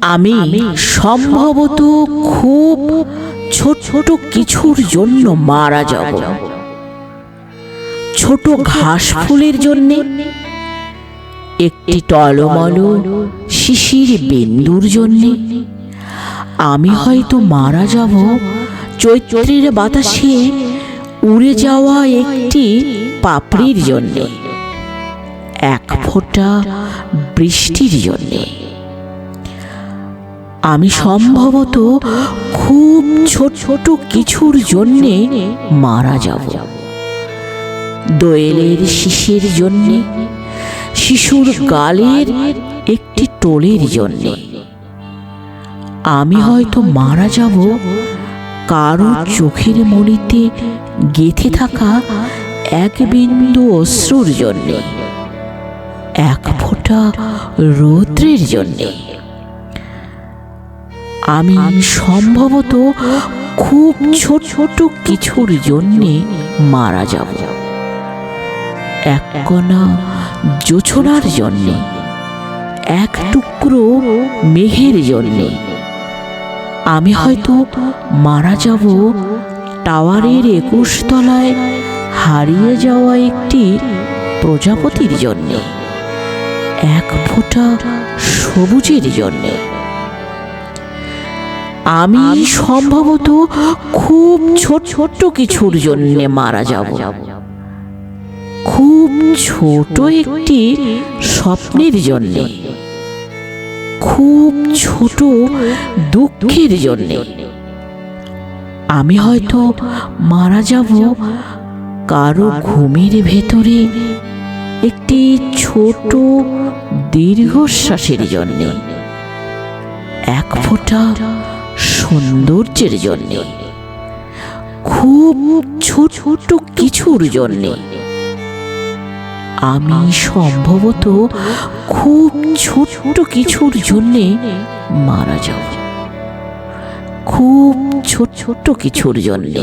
আমি সম্ভবত খুব ছোট ছোট কিছুর জন্য মারা যাব। ছোট ঘাস ফুলের জন্য, একটি টলমল শিশির বিন্দুর জন্য। আমি হয়তো মারা যাব চৈত্রের বাতাসে উড়ে যাওয়া একটি পাপড়ির জন্য, এক ফোঁটা বৃষ্টির জন্য। আমি সম্ভবত খুব ছোট ছোট কিছুর জন্যে মারা যাব। দোয়েলের শিশির জন্যে, শিশুর গালের একটি টোলের জন্যে। আমি হয়তো মারা যাব কারো চোখের মণিতে গেঁথে থাকা এক বিন্দু অশ্রুর জন্যে, এক ফোঁটা রৌদ্রের জন্যে। আমি সম্ভবত খুব ছোট ছোট কিছুর জন্যে মারা যাব। এক কণা জোছনার জন্যে, এক টুকরো মেঘের জন্যে। আমি হয়তো মারা যাব টাওয়ারের 21 তলায় হারিয়ে যাওয়া একটি প্রজাপতির জন্যে, এক ফোঁটা সবুজের জন্যে। আমি সম্ভবত খুব ছোট ছোট কিছুর জন্যে মারা যাব। খুব ছোট একটি স্বপ্নের জন্যে, খুব ছোট দুঃখের জন্যে। আমি হয়তো মারা যাব কারো ঘুমের ভেতরে একটি ছোট দীর্ঘশ্বাসের জন্যে, এক ফোঁটা সৌন্দর্যের জন্যে। খুব ছোট ছোট কিছুর জন্যে আমি সম্ভবত খুব ছোট ছোট কিছুর জন্যে মারা যাব। খুব ছোট ছোট কিছুর জন্যে।